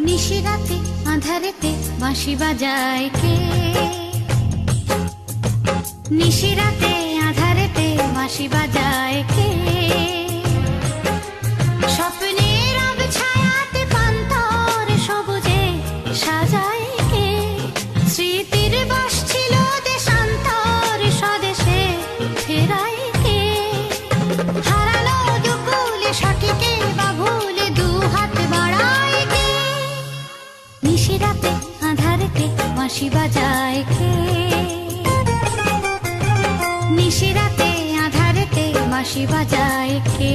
নিশিরাতে আঁধারেতে বাঁশি বাজায় কে? নিশিরাতে আঁধারেতে বাঁশি বাজায় কে? স্বপ্নের ছায়াতে পান্তর সবুজে সাজায় কে? স্মৃতির বাস ছিল দেশান্তর স্বদেশে ফেরায় কে? হারানো দুকুলে সঠিকে বা ভুলে দু হাত বাড়ায় কে? নিশিরাতে আঁধারেতে বাঁশি বাজায় কে? নিশিরাতে আঁধারেতে বাঁশি বাজায় কে?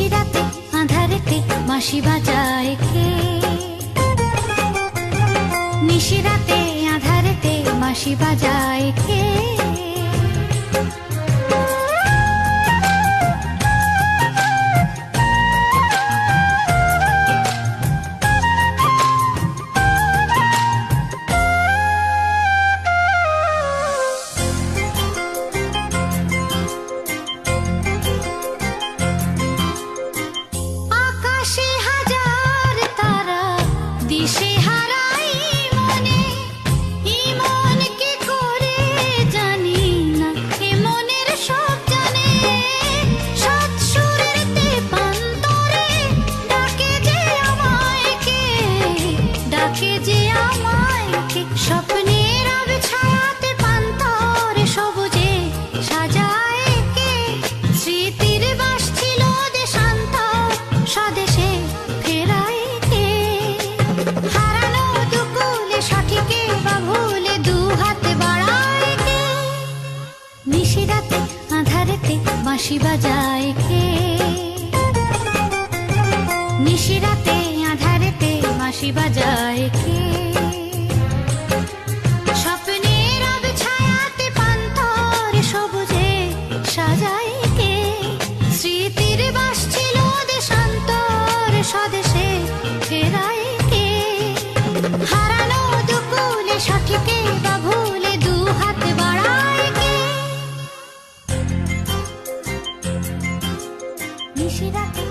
নিশিরাতে আঁধারেতে বাঁশি বাজায় কে? নিশিরাতে আঁধারেতে বাঁশি বাজায় কে? নিশিরাতে আঁধারেতে বাঁশি বাজায় কে? নিশিরাতে আঁধারেতে বাঁশি বাজায় কে? স্বপ্নের ছায়াতে পান্তর সবুজে সাজায় কে? স্মৃতির বাস ছিল দেশান্তর স্বদেশে ফেরায় কে? হারানো দুকুলে সঠিকে বা ভুলে দু হাত বাড়ায় কে? নিশিরাতে